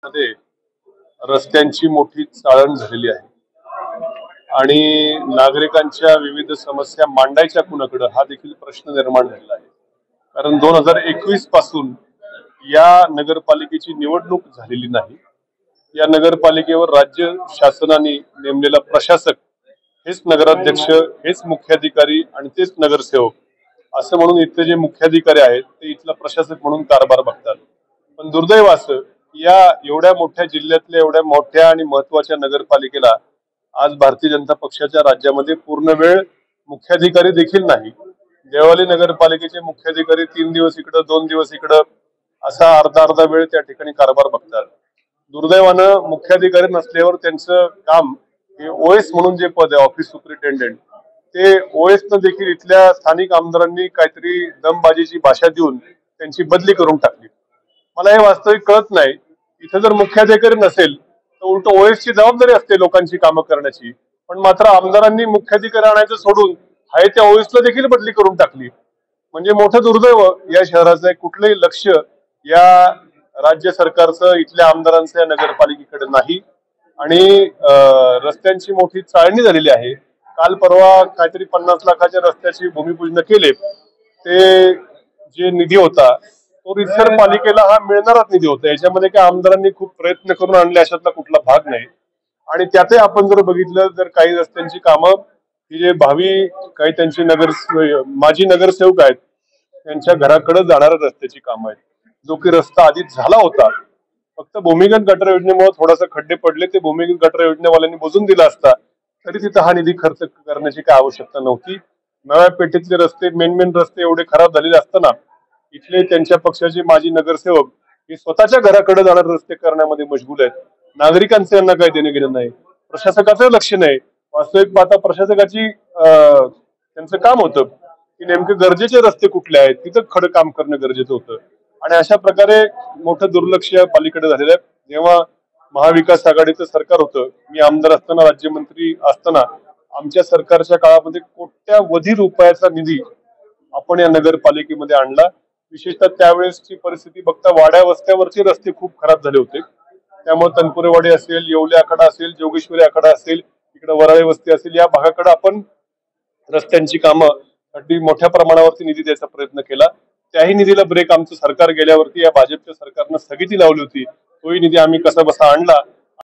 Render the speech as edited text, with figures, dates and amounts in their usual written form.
मध्ये रस्त्यांची मोठी चाळण झालेली आहे आणि नागरिकांच्या विविध समस्या मांडायच्या कुणाकडे हा देखील प्रश्न निर्माण झालेला आहे. कारण 2021 पासून या नगरपालिकेची निवडणूक झालेली नाही. या नगरपालिकेवर राज्य शासनाने नेमलेला प्रशासक हेच नगराध्यक्ष, हेच मुख्याधिकारी आणि तेच नगरसेवक असं म्हणून इथले जे मुख्याधिकारी आहेत ते इथला प्रशासक म्हणून कारभार बघतात. पण दुर्दैव असं या एवढ्या मोठ्या जिल्ह्यातल्या एवढ्या मोठ्या आणि महत्वाच्या नगरपालिकेला आज भारतीय जनता पक्षाच्या राज्यामध्ये पूर्ण वेळ मुख्याधिकारी देखील नाही. देवळाली नगरपालिकेचे मुख्याधिकारी 3 दिवस इकडं 2 दिवस इकडं असा अर्धा अर्धा वेळ त्या ठिकाणी कारभार बघतात. दुर्दैवानं मुख्याधिकारी नसल्यावर त्यांचं काम हे ओएस म्हणून जे पद आहे ऑफिस सुपरिटेंडेंट ते ओएस न देखील इथल्या स्थानिक आमदारांनी काहीतरी दमबाजीची भाषा देऊन त्यांची बदली करून टाकली. मला हे वास्तविक कळत नाही. इथं जर मुख्याधिकारी नसेल तर उलट ओएसची जबाबदारी असते लोकांची कामं करण्याची, पण मात्र आमदारांनी मुख्याधिकारी आणायचं सोडून हाय त्या ओएसला देखील बदली करून टाकली. म्हणजे मोठं दुर्दैव या शहराचं आहे. कुठलंही लक्ष या राज्य सरकारचं इथल्या आमदारांचं या नगरपालिकेकडे नाही आणि रस्त्यांची मोठी चाळणी झालेली आहे. काल परवा काहीतरी 50 लाखाच्या रस्त्याची भूमिपूजन केले. ते जे निधी होता तो रितसर पालिकेला हा मिळणाराच निधी होता. याच्यामध्ये काय आमदारांनी खूप प्रयत्न करून आणले अशातला कुठला भाग नाही. आणि त्यातही आपण जर बघितलं तर काही रस्त्यांची कामं ही जे भावी काही त्यांचे माजी नगरसेवक आहेत त्यांच्या घराकडे जाणाऱ्या रस्त्याची कामं आहेत. जो की रस्ता आधीच झाला होता, फक्त भूमिगत गटर योजनेमुळे थोडासा खड्डे पडले, ते भूमिगत गटर योजनेवाल्यांनी बुजून दिला असता तरी तिथं हा निधी खर्च करण्याची काय आवश्यकता नव्हती. नव्या पेठेतले रस्ते मेन रस्ते एवढे खराब झालेले असताना इथले त्यांच्या पक्षाचे माजी नगरसेवक हे स्वतःच्या घराकडे जाणारे रस्ते करण्यामध्ये मशगूल आहेत. नागरिकांचं यांना काही देणं घेणं नाही, प्रशासकाचं लक्ष नाही. वास्तविक पाहता प्रशासकाची त्यांचं काम होतं की नेमके गरजेचे रस्ते कुठले आहेत तिथं खडं काम करणं गरजेचं होतं. आणि अशा प्रकारे मोठं दुर्लक्ष पालिकेकडे झालेलं आहे. जेव्हा महाविकास आघाडीचं सरकार होतं, मी आमदार असताना राज्यमंत्री असताना आमच्या सरकारच्या काळामध्ये कोट्यावधी रुपयाचा निधी आपण या नगरपालिकेमध्ये आणला. विशेषतः त्यावेळेसची परिस्थिती बघता वाड्या वस्त्यावरचे रस्ते खूप खराब झाले होते. त्यामुळे तनपुरेवाडी असेल, येवले आखाडा असेल, जोगेश्वरी आखाडा असेल, इकडे वराळे वस्ती असेल, या भागाकडे आपण रस्त्यांची कामं साठी मोठ्या प्रमाणावरती निधी द्यायचा प्रयत्न केला. त्याही निधीला ब्रेक आमचं सरकार गेल्यावरती या भाजपच्या सरकारनं स्थगिती लावली होती. तोही निधी आम्ही कसा बसा आणला